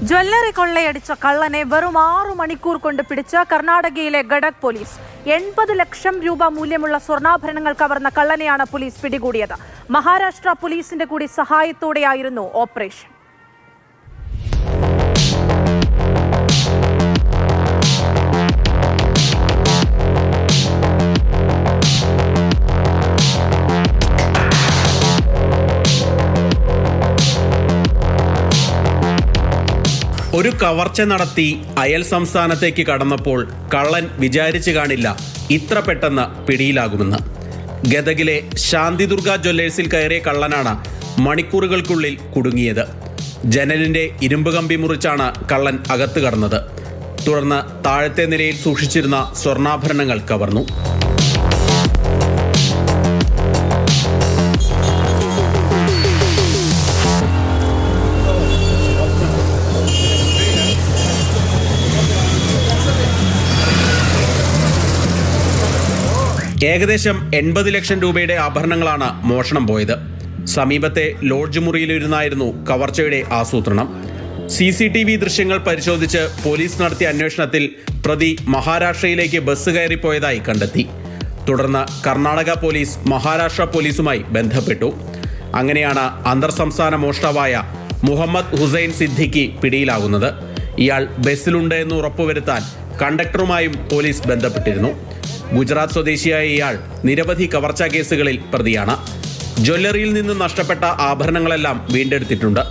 Jewellery കൊള്ളയടിച്ച കള്ളനെ വെറും 6 മണിക്കൂർ കൊണ്ട് പിടിച്ച കർണാടകയിലെ ഗഡക് പോലീസ്. 80 ലക്ഷം രൂപ മൂല്യമുള്ള സ്വർണ്ണാഭരണങ്ങൾ കവർന്ന കള്ളനെയാണ് പോലീസ് പിടികൂടിയത്. മഹാരാഷ്ട്ര പോലീസിന്റെ കൂടി സഹായത്തോടെയായിരുന്നു ഓപ്പറേഷൻ. ഒരു കവർച്ച നടത്തി അയൽ സംസ്ഥാനത്തേക്ക് കടന്നപ്പോൾ കള്ളൻ വിചാരിച്ചു കാണില്ല ഇത്ര പെട്ടെന്ന് പിടിയിലാകുമെന്ന്. ഗദഗിലെ ശാന്തിദുർഗ ജ്വല്ലേഴ്സിൽ കയറിയ കള്ളനാണ് മണിക്കൂറുകൾക്കുള്ളിൽ കുടുങ്ങിയത്. ജനലിന്റെ ഇരുമ്പ് കമ്പി മുറിച്ചാണ് കള്ളൻ അകത്ത് കടന്നത്. തുടർന്ന് താഴത്തെ നിലയിൽ സൂക്ഷിച്ചിരുന്ന സ്വർണ്ണാഭരണങ്ങൾ കവർന്നു. ഏകദേശം 80 ലക്ഷം രൂപയുടെ ആഭരണങ്ങളാണ് മോഷണം പോയത്. സമീപത്തെ ലോഡ്ജ് മുറിയിലിരുന്നായിരുന്നു കവർച്ചയുടെ ആസൂത്രണം. CCTV ദൃശ്യങ്ങൾ പരിശോധിച്ച് പോലീസ് നടത്തിയ അന്വേഷണത്തിൽ പ്രതി മഹാരാഷ്ട്രയിലേക്ക് ബസ് കയറിപ്പോയതായി കണ്ടെത്തി. തുടർന്ന് കർണാടക പോലീസ് മഹാരാഷ്ട്ര പോലീസുമായി ബന്ധപ്പെട്ടു. അങ്ങനെയാണ് അന്തർ സംസ്ഥാന മോഷ്ടാവായ മുഹമ്മദ് ഹുസൈൻ സിദ്ദിഖി പിടിയിലാകുന്നത്. ഇയാൾ ബസ്സിലുണ്ട് എന്ന് ഉറപ്പുവരുത്താൻ കണ്ടക്ടറുമായും പോലീസ് ബന്ധപ്പെട്ടിരുന്നു. ഗുജറാത്ത് സ്വദേശിയായ ഇയാൾ നിരവധി കവർച്ചാ കേസുകളിൽ പ്രതിയാണ്. ജ്വല്ലറിയിൽ നിന്ന് നഷ്ടപ്പെട്ട ആഭരണങ്ങളെല്ലാം വീണ്ടെടുത്തിട്ടുണ്ട്.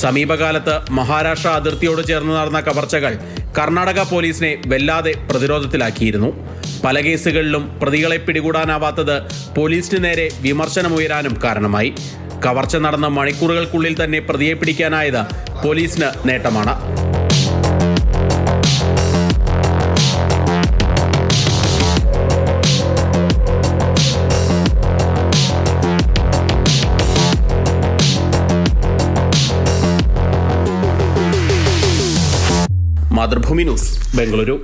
സമീപകാലത്ത് മഹാരാഷ്ട്ര അതിർത്തിയോട് ചേർന്ന് നടന്ന കവർച്ചകൾ കർണാടക പോലീസിനെ വല്ലാതെ പ്രതിരോധത്തിലാക്കിയിരുന്നു. പല കേസുകളിലും പ്രതികളെ പിടികൂടാനാവാത്തത് പോലീസിന് നേരെ വിമർശനമുയരാനും കാരണമായി. കവർച്ച നടന്ന മണിക്കൂറുകൾക്കുള്ളിൽ തന്നെ പ്രതിയെ പിടിക്കാനായത് പോലീസിന് നേട്ടമാണ്. മാതൃഭൂമി ന്യൂസ്, ബംഗളൂരു.